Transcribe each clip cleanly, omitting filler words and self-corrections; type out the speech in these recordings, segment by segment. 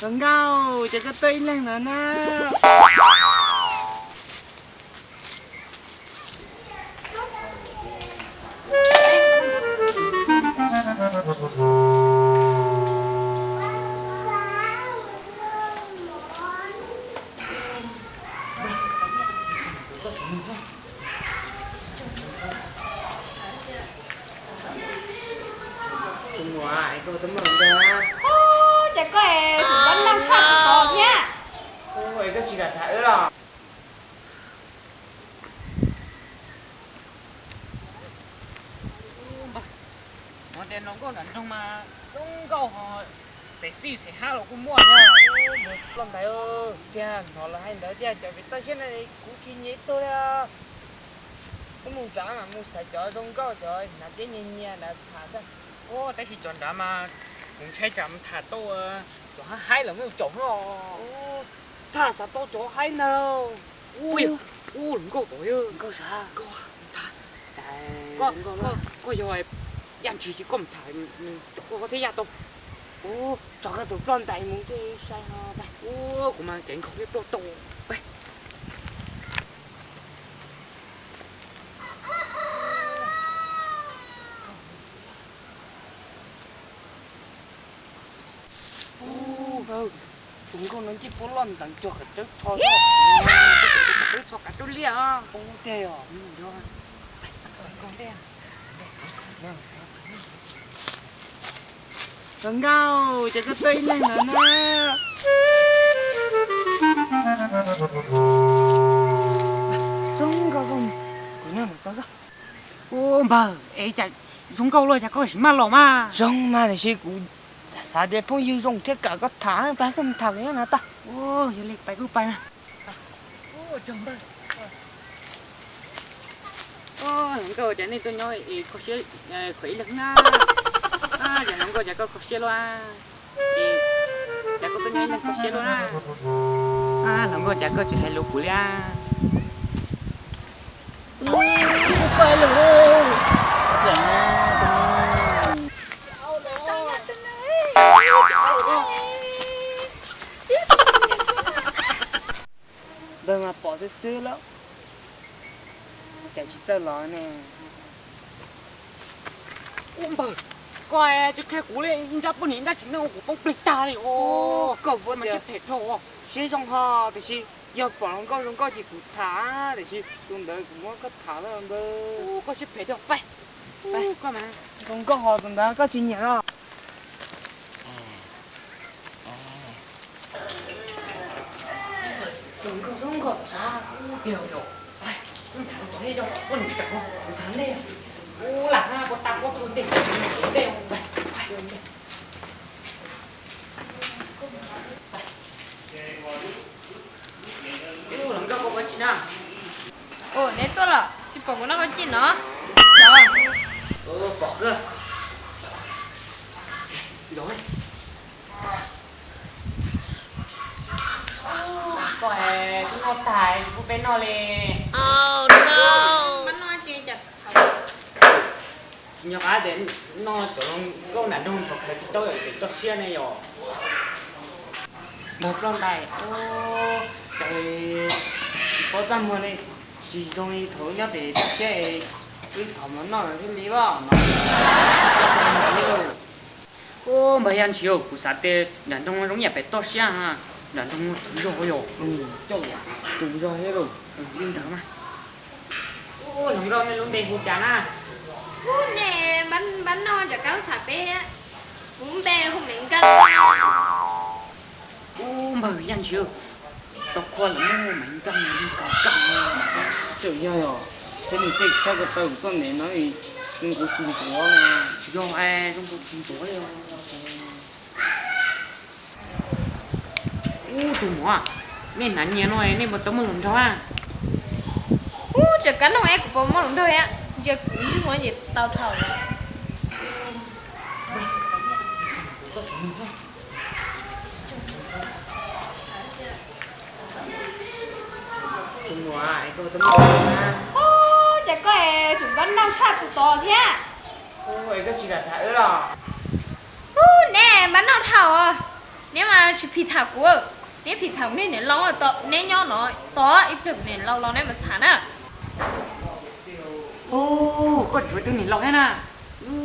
Đừng đâu, chỉ có tin lên nữa nè. Tụi ngoại, cô tấm lòng ra. Chả có chúng vẫn đang chọn còn nhá. Ôi, cái chị đã thả rồi. Nó tên nó có đàn trong mà không câu họ sẽ sẽ hát là cũng mua nha. Một lần thấy ơ, tia, nó là hay nữa tia, cho vì ta trên này cũng chỉ nhớ tôi à. Cái mù trắng mà mù sạch cho trong câu trời, là cái nhìn nhẹ là thả ra. Ô, tại khi chọn đã mà cũng chơi chậm thả tô cho hai là mới trộn rồi. Ô, thả sao tôi chỗ hay nào. Ui, đừng có tội ơ. Câu sao? Có thả. Có, Có rồi em chỉ có một thả có thấy ra không? ô, cho cái tụi con tay muốn cái sai ho đây. Ô, cũng mà cảnh không biết đâu tô. Đây. Chúng con nó chỉ có lần tặng cho cái trước thôi. Tôi cho cả tôi lia. Ô, thế à? Rồi. Con đây. Đừng đâu, chỉ có tin lên nữa nè. Giống cái con của nhà một cái. Ô bà, ấy chả chúng câu rồi chả có gì mà lỗ mà. Giống mà thì cũng sao để phong yêu dùng tất cả các tháng bán không thằng ấy nào ta. Ô, giờ lịch bài cứ bài mà. Ô, chồng bà. Ô, những câu chả nên tôi nói ý có xe khỏe lực na. Chả những câu chả có xe loa. Chả có tôi nói là có xe luôn á. Những câu chả có chỉ hay lục của lia. Không phải luôn. Đừng mà bỏ xưa lắm. Chả chỉ chơi lói nè. Ôm bà. Coi chứ cái cú lên in ra bữa nay đã chính là của bông bịch ta này. Ô, cậu vẫn mà sẽ phải thổ. Xí trong họ thì xí giờ bỏ nó có chỉ cút thả thì xí tuần tới cũng có cất thả rồi bơ. Ô, có sẽ phải được bay. Bay, coi mà. Không có họ tuần tới có chuyện nhỉ đó. Đừng có sống gọt xa. Điều. Bay, không thắng tôi hết rồi. Con đừng chẳng không. Thắng đi. Ô, là ha, có tao có tuần tỉnh. Đều. Bay. Ô, làm sao có chuyện nào? Ồ, nét tốt là chị bỏ của nó có gì nữa. Trời. Bỏ cơ. Rồi. Coi chúng nó tài của bên nó lì. Bắn nó chia chặt. Nhớ ai đến nó tụi nó câu nạn đông thuộc về tôi ở cái xe này rồi. Một lần này, cái chỉ có trăm người này chỉ trong thấu nhất để chắc cái thẩm nó là cái lý vào nó. Ô, mấy anh chiều của xã tê nạn đông giống như phải to xe ha. Nạn đông rồi rồi. Trời đúng rồi hết rồi. Linh thở mà. Ô, lòng rồi mới luôn đèn hụt chán à. Ủa nè, bắn nó chả cáo thả bé á. Cũng bé không định cân. Ô, mấy anh chiều. Tao qua là mua mảnh căng đi căng. Trời ơi à, thế mình thích sao cái tàu con này nó thì không có xin chúa mà. Do trong cuộc chiến chúa đây. Ô, tụi nó à. Nên nắn nhé nói nên một tấm một lần thôi à. Chả cắn không em của bố mất đúng thôi á. Giờ cũng chứ nói gì tao thầu. Tụi ngoại, cô tấm lòng ra. Chả có chúng vẫn đang chặt tụi to thế. Ôi, cái chị đã thả rồi. nè bắn nó thầu à nếu mà chỉ phi thảo của nếu phi thảo nên lâu à to nên nhỏ nó to ít được nên lâu lâu nên mà thả à ô có chuối từ này lâu hết à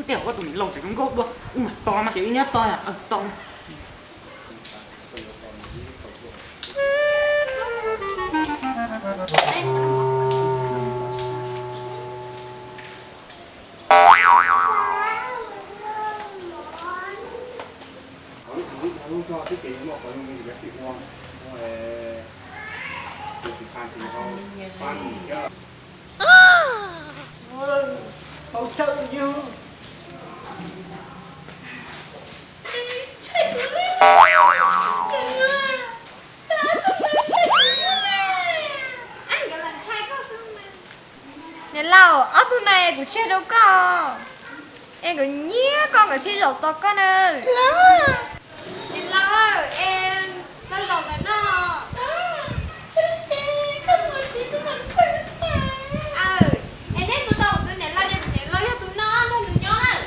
tiểu có tụi mình lâu chỉ không gốc được mà to mà chữ nhất to à to không cho thiết kế một cái mình cái thị hoa rồi thì phan thì không phan cái không chơi như anh cái lần trai có xương nên lâu ở tụi này của chơi đâu có em có nhía con cái thi lột to con ơi nên lâu em con lột cái nó em hết tụi tao tụi này lo cho tụi nó tụi nhỏ này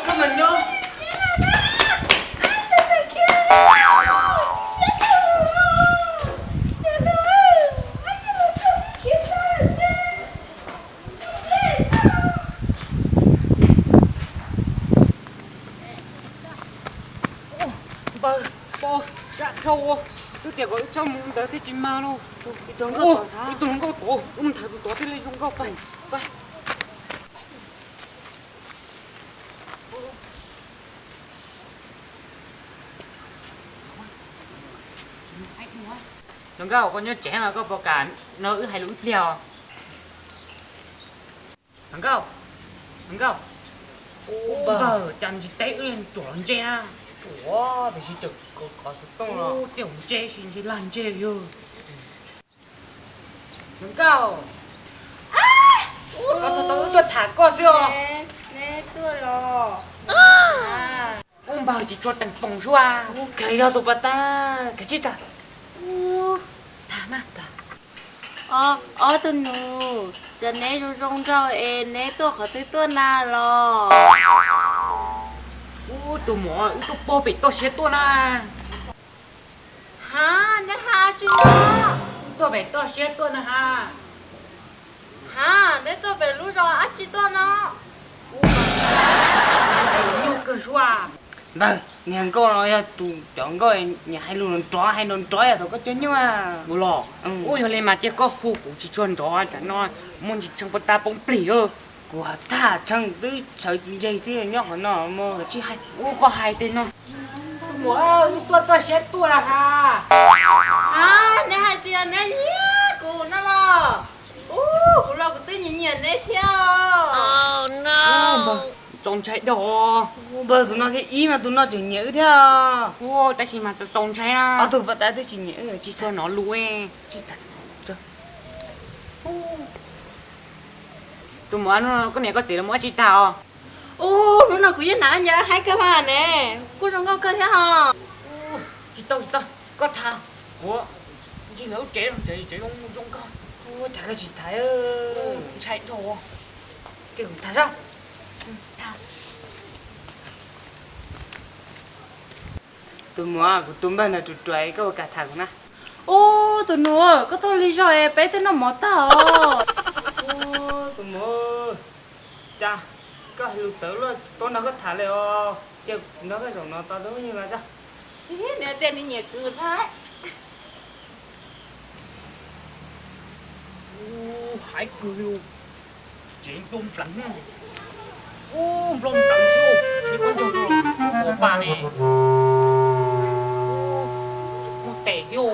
cái mình nhớ bơ dạ trâu tôi tiểu có trong đó thì chim ma luôn tôi ô tôi không có tổ mình thả tổ thì lên không có phải phải đừng có con nhớ trẻ mà có bao cả nó hay lũ liều đừng có bờ chẳng chỉ té lên chuẩn che ủa thì chỉ có sự tông rồi ô tiểu che xin chỉ làm che rồi đừng có tôi thả co xưa nè tôi rồi ông bảo chỉ cho tầng phòng xoa cái ra tụi bà ta cái gì ta thả mà ở tôi nụ giờ nè rồi rong rau em nè tôi khó tôi na lo ô tụi mỏ tụi bò bị tôi xé tôi na hả nè ha chứ nó tôi bị tôi xé tôi na ha hả nè tôi về lúc rồi ăn chứ tôi nó nhiều cơ xoa vâng nghe câu nói tụi chọn coi nhà hai luôn hay luôn trói à thôi có chuyện nhưng mà bù lò ôi hồi lên mà chỉ có phụ cũng chỉ chuyên đó chẳng nói muốn chỉ trong ta bông bỉ ơ của ta chẳng tới sợ dây thế nhóc nó mơ chứ hay ô có hai tên nó tụi mỏ tôi xé tôi là ha hả nè hai tiền nè nhé cụ nó lo cụ lo của tôi nhìn nhìn đấy theo trông chạy đó bây tụi nó cái ý mà tụi nó chỉ nhớ theo ô tại sao mà trông chạy à tụi bà ta tôi chỉ nhớ rồi chỉ cho nó lùi chỉ thật cho tụi mỏ nó cái này có gì là mỏ chỉ tao lúc nào cũng như nãy nhớ hai cái mà nè cô trong câu cơ thế hả chỉ tao có thao của chỉ nấu trẻ trong con ôi thằng cái gì thái ơi chạy thôi kiểu thả sao tụi mua của tụi bên là tụi trẻ có cả thằng mà tụi nó có tôi lý do em bé tôi nó mất tao tụi mua cha có hiểu tử luôn tôi nó có thả liệu chứ nó cái rồi nó to đúng như là sao nè tên đi nhẹ cười đấy hãy cười chuyện lung lẳng lung lẳng siêu chỉ con cho rồi của bà này tệ yêu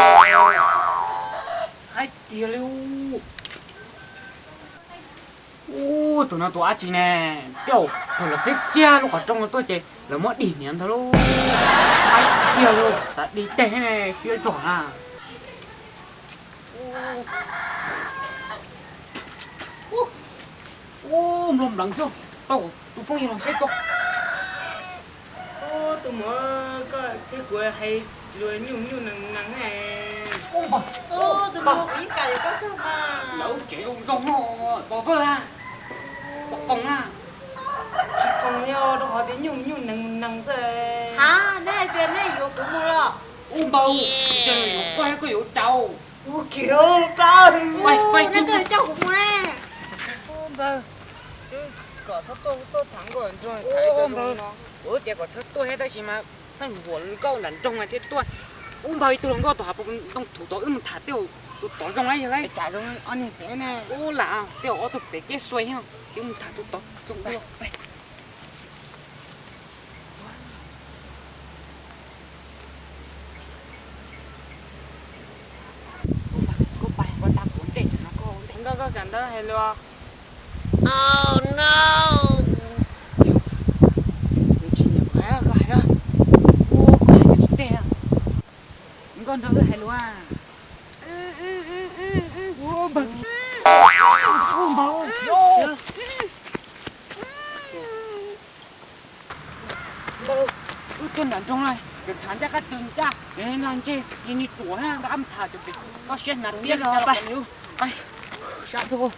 hãy tìa lưu tụi nó tụi chị nè kiểu tụi là cái kia lúc ở trong tôi chị là mất điểm nhắn thôi luôn hãy tìa lưu sẽ đi tệ này phía giỏ à lum lẳng siêu tao tụi phong gì nó sẽ to tụi mua có cái quê hay lùi nhu nằng này ô tụi nó cũng cày có cơ mà lẩu chỉ rong rong ho bỏ vơ à bỏ cong à chỉ còn nhau đâu họ đến nhu nằng rồi hả nè trên này vô cũng mua rồi bầu trời quay có vụ trâu ô kiểu ba quay quay nó cười cháu cũng nghe ba có sao tôi thắng rồi rồi thấy được nó ủa giờ có thật tôi hết đó chứ mà thằng quần câu lần trong này thế tôi bầu tôi không có tổ hợp trong thủ tối mình thả tiêu tôi tỏ trong ấy vậy trả cho anh nhìn thế này ô là tiêu ở tôi phải cái xoay không chứ mình thả tôi tỏ trong đây có bài có ta cũng để cho nó có cảnh đó hay lo oh no chỉ nhập cái đó ô cái chút tè con đó hay luôn à ô bầu con đàn trong này được thán ra các chân cha nên làm chi như tuổi ha đã âm thả cho việc có chuyện nát tiền cho nó nhiều bay sao thôi